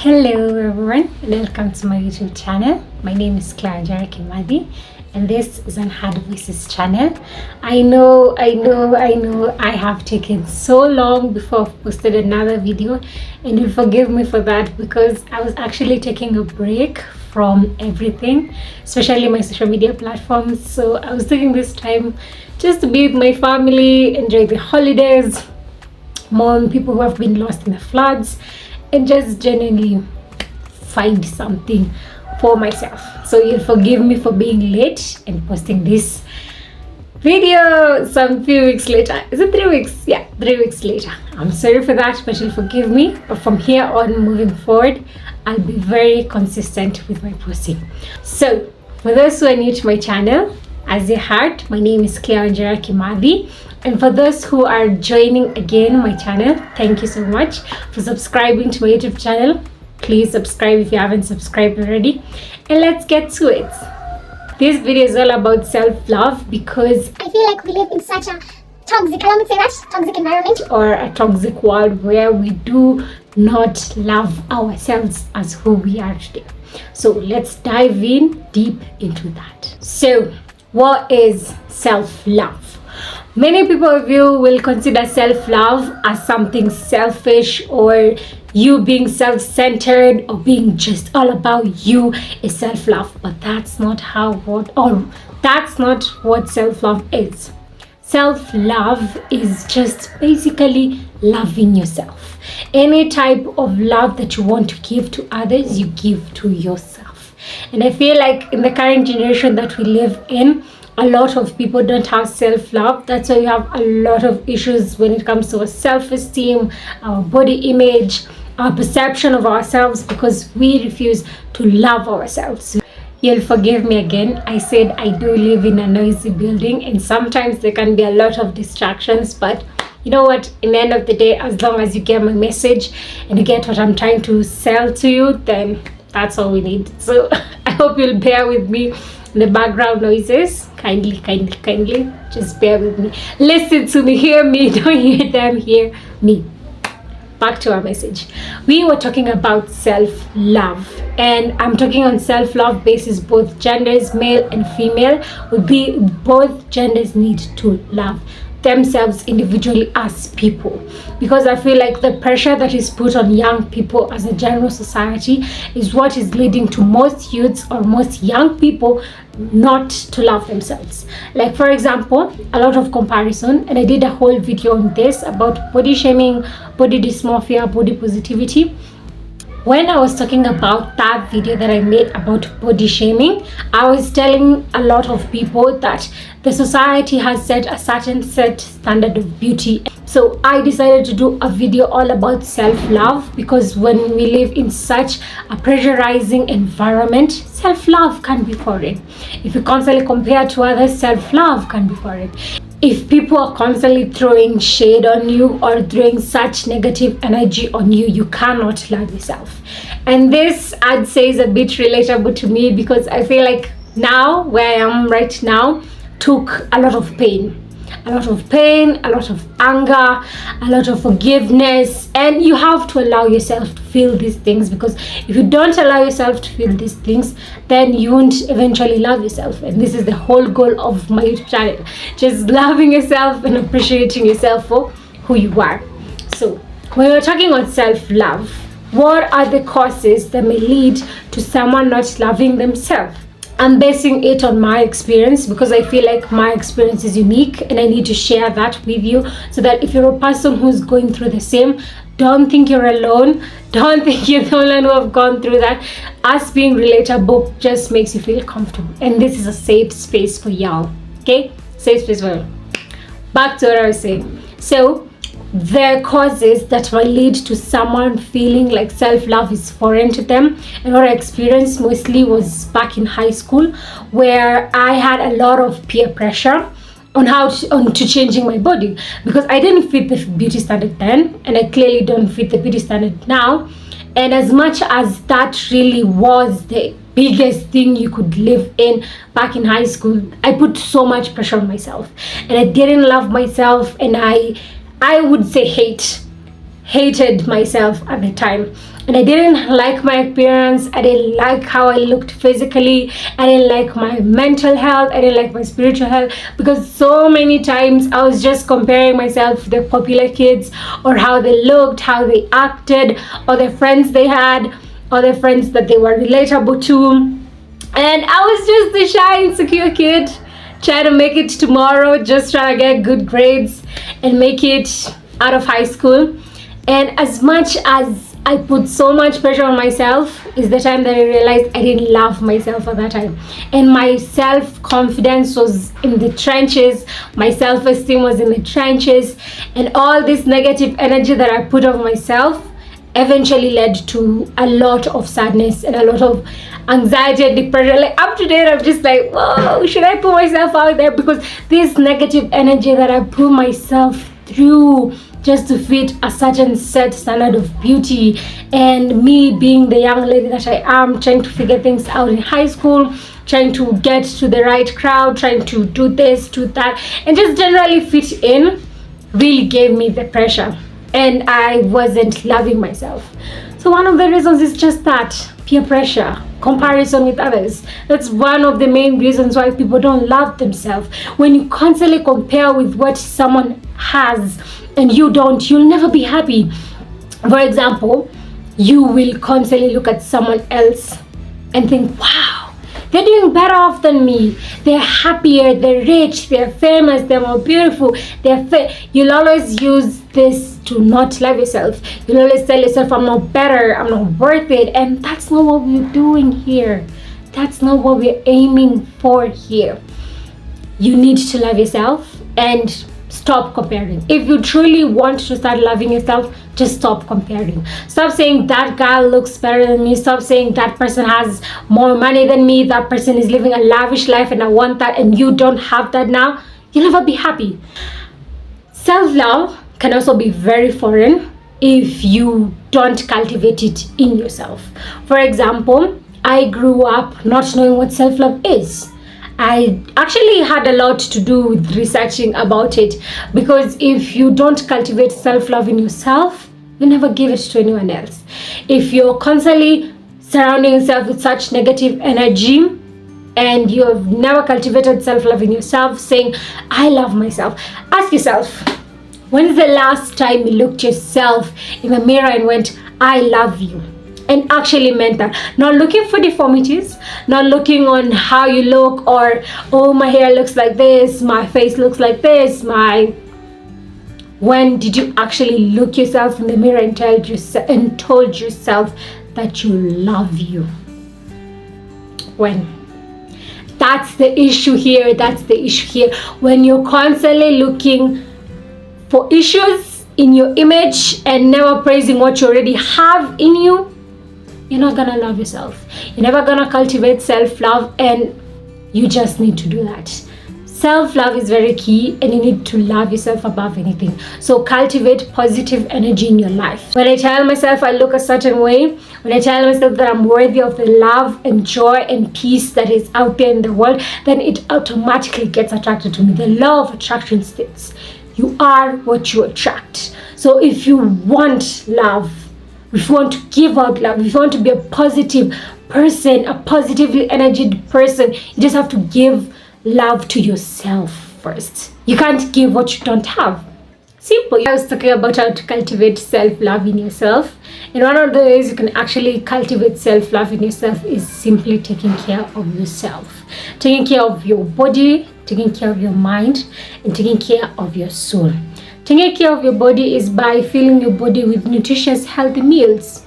Hello everyone, welcome to my YouTube channel. My name is Clara Kimadi and this is an Hard Voices channel. I know I have taken so long before I've posted another video, and you'll forgive me for that because I was actually taking a break from everything, especially my social media platforms. So I was taking this time just to be with my family, enjoy the holidays, mourn people who have been lost in the floods, and just genuinely find something for myself. So you'll forgive me for being late and posting this video some few weeks later. Is it 3 weeks? Yeah, 3 weeks later. I'm sorry for that, but you'll forgive me. But from here on moving forward, I'll be very consistent with my posting. So for those who are new to my channel, as you heard, my name is Clara Kimadi. And for those who are joining again my channel, thank you so much for subscribing to my YouTube channel. Please subscribe if you haven't subscribed already. And let's get to it. This video is all about self-love because I feel like we live in such a toxic, allow me to say that, toxic environment. Or a toxic world where we do not love ourselves as who we are today. So let's dive in deep into that. So what is self-love? Many people of you will consider self-love as something selfish, or you being self-centered, or being just all about you is self-love. But that's not that's not what self-love is. Self-love is just basically loving yourself. Any type of love that you want to give to others, you give to yourself. And I feel like in the current generation that we live in, a lot of people don't have self-love. That's why we have a lot of issues when it comes to our self-esteem, our body image, our perception of ourselves, because we refuse to love ourselves. You'll forgive me again. I said I do live in a noisy building, and sometimes there can be a lot of distractions, but you know what? In the end of the day, as long as you get my message and you get what I'm trying to sell to you, then that's all we need. So I hope you'll bear with me. The background noises, kindly just bear with me, listen to me, hear me, don't hear them, hear me. Back to our message. We were talking about self-love, and I'm talking on self-love basis both genders, male and female. Both genders need to love themselves individually as people, because I feel like the pressure that is put on young people as a general society is what is leading to most youths or most young people not to love themselves. Like, for example, a lot of comparison, and I did a whole video on this about body shaming, body dysmorphia, body positivity. When I was talking about that video that I made about body shaming, I was telling a lot of people that the society has set a certain standard of beauty. So I decided to do a video all about self-love, because when we live in such a pressurizing environment, self-love can be foreign. If you constantly compare to others, self-love can be foreign. If people are constantly throwing shade on you or throwing such negative energy on you, you cannot love yourself. And this, I'd say, is a bit relatable to me, because I feel like now, where I am right now, took a lot of pain, a lot of anger, a lot of forgiveness. And you have to allow yourself to feel these things, because if you don't allow yourself to feel these things, then you won't eventually love yourself. And this is the whole goal of my YouTube channel, just loving yourself and appreciating yourself for who you are. So when we're talking on self-love, what are the causes that may lead to someone not loving themselves? I'm basing it on my experience, because I feel like my experience is unique and I need to share that with you, so that if you're a person who's going through the same, don't think you're alone. Don't think you're the only one who have gone through that. Us being relatable just makes you feel comfortable, and this is a safe space for y'all. Okay, safe space for y'all. Back to what I was saying. So the causes that will lead to someone feeling like self-love is foreign to them, and what I experienced mostly was back in high school, where I had a lot of peer pressure on to changing my body, because I didn't fit the beauty standard then, and I clearly don't fit the beauty standard now. And as much as that really was the biggest thing you could live in back in high school, I put so much pressure on myself, and I didn't love myself, and I would say hate hated myself at the time, and I didn't like my appearance. I didn't like how I looked physically. I didn't like my mental health. I didn't like my spiritual health, because so many times I was just comparing myself to the popular kids, or how they looked, how they acted, or the friends they had, or the friends that they were relatable to. And I was just the shy, insecure kid trying to make it tomorrow, just trying to get good grades and make it out of high school. And as much as I put so much pressure on myself, is the time that I realized I didn't love myself at that time. And my self-confidence was in the trenches, my self-esteem was in the trenches, and all this negative energy that I put on myself eventually led to a lot of sadness and a lot of anxiety and depression. Like up to date, I'm just like, whoa, should I put myself out there? Because this negative energy that I put myself through just to fit a certain set standard of beauty, and me being the young lady that I am, trying to figure things out in high school, trying to get to the right crowd, trying to do this, do that, and just generally fit in, really gave me the pressure, and I wasn't loving myself. So one of the reasons is just that peer pressure, comparison with others. That's one of the main reasons why people don't love themselves. When you constantly compare with what someone has and you don't, you'll never be happy. For example, you will constantly look at someone else and think, wow, they're doing better off than me. They're happier, they're rich, they're famous, they're more beautiful, you'll always use this to not love yourself. You'll always tell yourself, I'm not better, I'm not worth it. And that's not what we're doing here. That's not what we're aiming for here. You need to love yourself and stop comparing. If you truly want to start loving yourself, just stop comparing. Stop saying that guy looks better than me. Stop saying that person has more money than me. That person is living a lavish life and I want that, and you don't have that now. You'll never be happy. Self-love can also be very foreign if you don't cultivate it in yourself. For example, I grew up not knowing what self-love is. I actually had a lot to do with researching about it, because if you don't cultivate self-love in yourself, you never give it to anyone else. If you're constantly surrounding yourself with such negative energy and you have never cultivated self-love in yourself, saying, I love myself, ask yourself, when's the last time you looked yourself in the mirror and went, I love you? And actually meant that. Not looking for deformities, not looking on how you look, or, oh, my hair looks like this, my face looks like this, when did you actually look yourself in the mirror and told yourself that you love you? When? That's the issue here. That's the issue here. When you're constantly looking for issues in your image and never praising what you already have in you, you're not gonna love yourself. You're never gonna cultivate self-love, and you just need to do that. Self-love is very key, and you need to love yourself above anything. So cultivate positive energy in your life. When I tell myself I look a certain way, when I tell myself that I'm worthy of the love and joy and peace that is out there in the world, then it automatically gets attracted to me. The law of attraction states, you are what you attract. So if you want love, if you want to give out love, if you want to be a positive person, a positively energetic person, you just have to give love to yourself first. You can't give what you don't have. Simple. I was talking about how to cultivate self-love in yourself. And one of the ways you can actually cultivate self-love in yourself is simply taking care of yourself. Taking care of your body, taking care of your mind, and taking care of your soul. Taking care of your body is by filling your body with nutritious, healthy meals.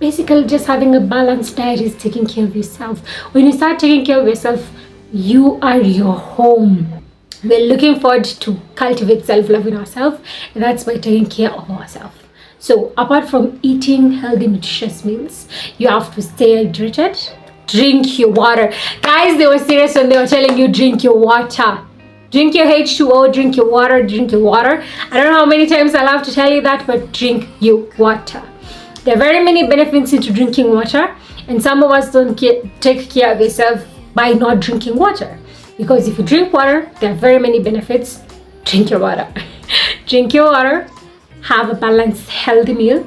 Basically, just having a balanced diet is taking care of yourself. When you start taking care of yourself, you are your home. We're looking forward to cultivate self-love in ourselves, and that's by taking care of ourselves. So, apart from eating healthy, nutritious meals, you have to stay hydrated. Drink your water. Guys, they were serious when they were telling you drink your water. Drink your H2O, drink your water, drink your water. I don't know how many times I'll have to tell you that, but drink your water. There are very many benefits into drinking water, and some of us don't take care of yourself by not drinking water. Because if you drink water, there are very many benefits. Drink your water. Drink your water. have a balanced, healthy meal,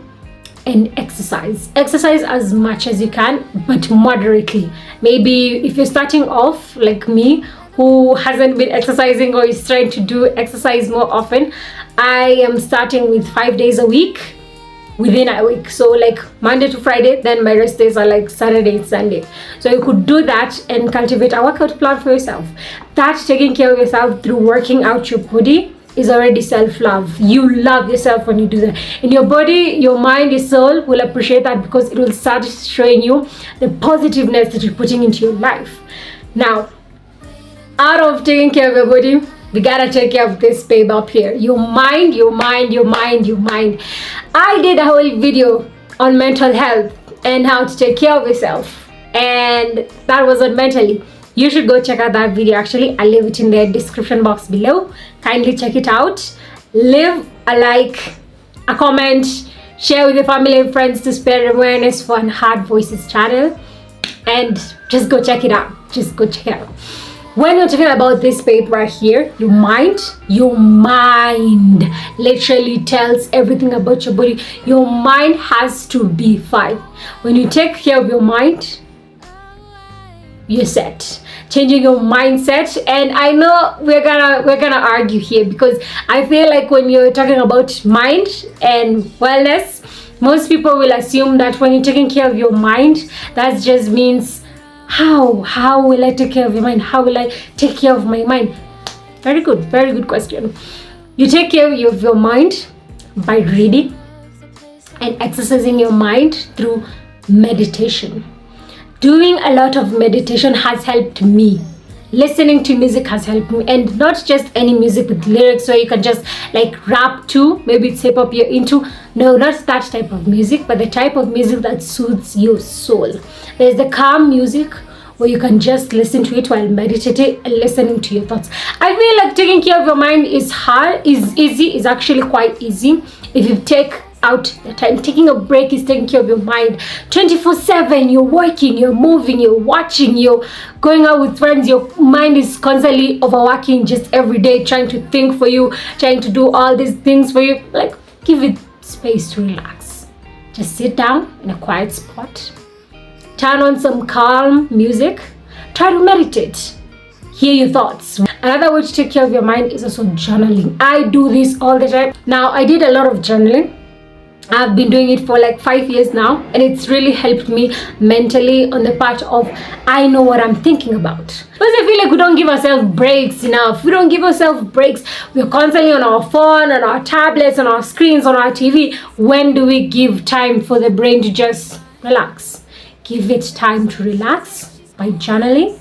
and exercise. Exercise as much as you can, but moderately. Maybe if you're starting off like me, who hasn't been exercising or is trying to do exercise more often, I am starting with 5 days a week within a week. So like Monday to Friday, then my rest days are like Saturday and Sunday. So you could do that and cultivate a workout plan for yourself. That taking care of yourself through working out your body is already self-love. You love yourself when you do that. And your body, your mind, your soul will appreciate that, because it will start showing you the positiveness that you're putting into your life. Now, out of taking care of your body, we gotta take care of this babe up here. Your mind, your mind, your mind, your mind. I did a whole video on mental health and how to take care of yourself, and that was on mentally. You should go check out that video. Actually, I'll leave it in the description box below. Kindly check it out. Leave a like, a comment, share with your family and friends to spread awareness for Unheard Voices channel, and just go check it out. Just go check it out. When you're talking about this babe right here, your mind literally tells everything about your body. Your mind has to be fine. When you take care of your mind, you're set. Changing your mindset. And I know we're gonna argue here, because I feel like when you're talking about mind and wellness, most people will assume that when you're taking care of your mind, that just means how will I take care of your mind? How will I take care of my mind? Very good question. You take care of your mind by reading and exercising your mind through meditation. Doing a lot of meditation has helped me. Listening to music has helped me, and not just any music with lyrics where you can just like rap to, maybe it's hip hop you're into. No, not that type of music, but the type of music that soothes your soul. There's the calm music where you can just listen to it while meditating and listening to your thoughts. I feel like taking care of your mind is actually quite easy if you take out the time. Taking a break is taking care of your mind. 24/7, you're working, you're moving, you're watching, you're going out with friends. Your mind is constantly overworking just every day, trying to think for you, trying to do all these things for you. Like, give it space to relax. Just sit down in a quiet spot, turn on some calm music, try to meditate, hear your thoughts. Another way to take care of your mind is also journaling. I do this all the time. Now, I did a lot of journaling. I've been doing it for like 5 years now, and it's really helped me mentally on the part of I know what I'm thinking about. Because I feel like we don't give ourselves breaks enough. We don't give ourselves breaks. We're constantly on our phone, on our tablets, on our screens, on our TV. When do we give time for the brain to just relax? Give it time to relax by journaling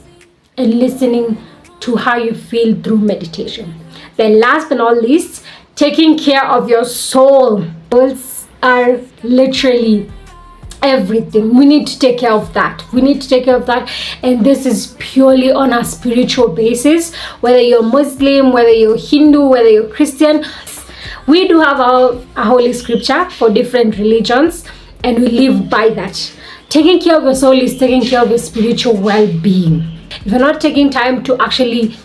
and listening to how you feel through meditation. Then last but not least, taking care of your soul. Souls are literally everything. We need to take care of that. And this is purely on a spiritual basis. Whether you're Muslim, whether you're Hindu, whether you're Christian, we do have a holy scripture for different religions, and we live by that. Taking care of your soul is taking care of your spiritual well-being. If you're not taking time to actually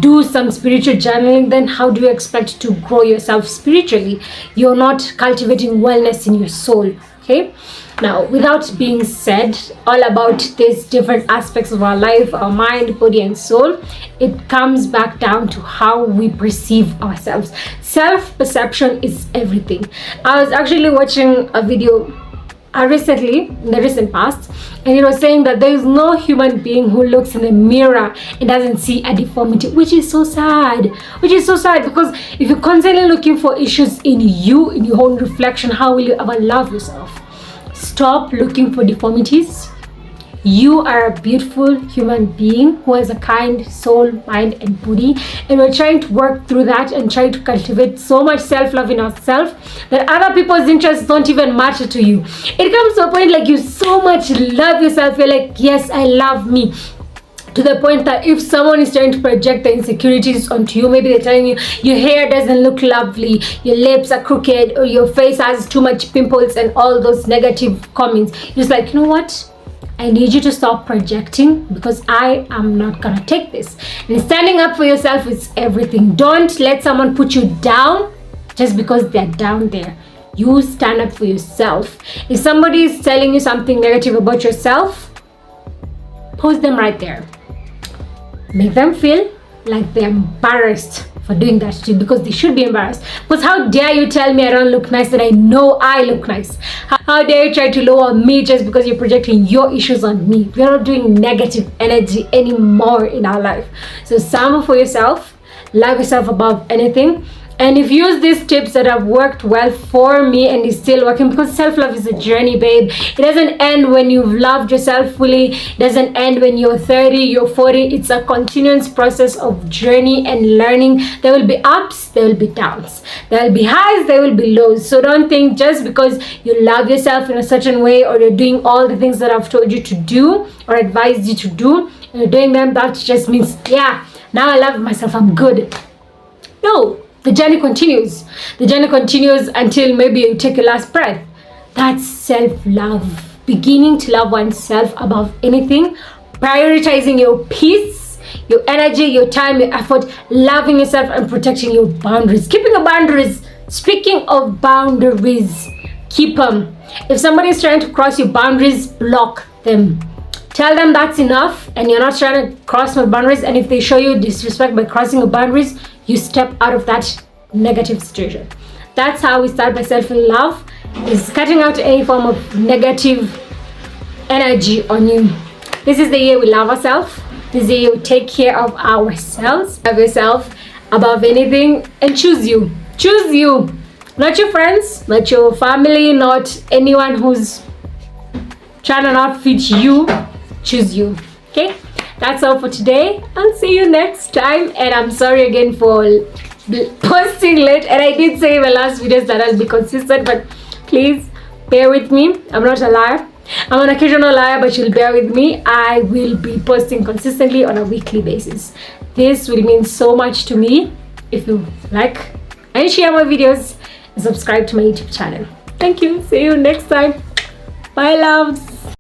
do some spiritual journaling, then how do you expect to grow yourself spiritually? You're not cultivating wellness in your soul. Okay, now without being said all about these different aspects of our life, our mind, body and soul, it comes back down to how we perceive ourselves. Self-perception is everything. I was actually watching a video recently, in the recent past, and it was saying that there is no human being who looks in the mirror and doesn't see a deformity, which is so sad. Because if you're constantly looking for issues in you, in your own reflection, how will you ever love yourself? Stop looking for deformities. You are a beautiful human being who has a kind soul, mind and body, and we're trying to work through that and trying to cultivate so much self-love in ourselves that other people's interests don't even matter to you. It comes to a point like you so much love yourself, you're like, yes, I love me, to the point that if someone is trying to project the insecurities onto you, maybe they're telling you your hair doesn't look lovely, your lips are crooked, or your face has too much pimples and all those negative comments, you're just like, you know what, I need you to stop projecting, because I am not gonna take this. And standing up for yourself is everything. Don't let someone put you down just because they're down there. You stand up for yourself. If somebody is telling you something negative about yourself, post them right there. Make them feel like they're embarrassed for doing that to you, because they should be embarrassed. Because how dare you tell me I don't look nice and I know I look nice? How dare you try to lower me just because you're projecting your issues on me? We're not doing negative energy anymore in our life. So stand up for yourself, love yourself above anything. And if you use these tips that have worked well for me and is still working, because self-love is a journey, babe. It doesn't end when you've loved yourself fully. It doesn't end when you're 30, you're 40. It's a continuous process of journey and learning. There will be ups, there will be downs. There will be highs, there will be lows. So don't think just because you love yourself in a certain way, or you're doing all the things that I've told you to do or advised you to do, and you're doing them, that just means, yeah, now I love myself, I'm good. No. The journey continues. The journey continues until maybe you take your last breath. That's self-love. Beginning to love oneself above anything. Prioritizing your peace, your energy, your time, your effort. Loving yourself and protecting your boundaries. Keeping your boundaries. Speaking of boundaries, keep them. If somebody is trying to cross your boundaries, block them. Tell them that's enough and you're not trying to cross my boundaries. And if they show you disrespect by crossing your boundaries, you step out of that negative situation. That's how we start by self-love, is cutting out any form of negative energy on you. This is the year we love ourselves. This is the year we take care of ourselves. Love yourself above anything and choose you. Choose you. Not your friends, not your family, not anyone who's trying to not fit you. Choose you. Okay? That's all for today. I'll see you next time. And I'm sorry again for posting late. And I did say in my last videos that I'll be consistent, but please bear with me. I'm not a liar. I'm an occasional liar, but you'll bear with me. I will be posting consistently on a weekly basis. This will mean so much to me if you like and share my videos and subscribe to my YouTube channel. Thank you. See you next time. Bye, loves.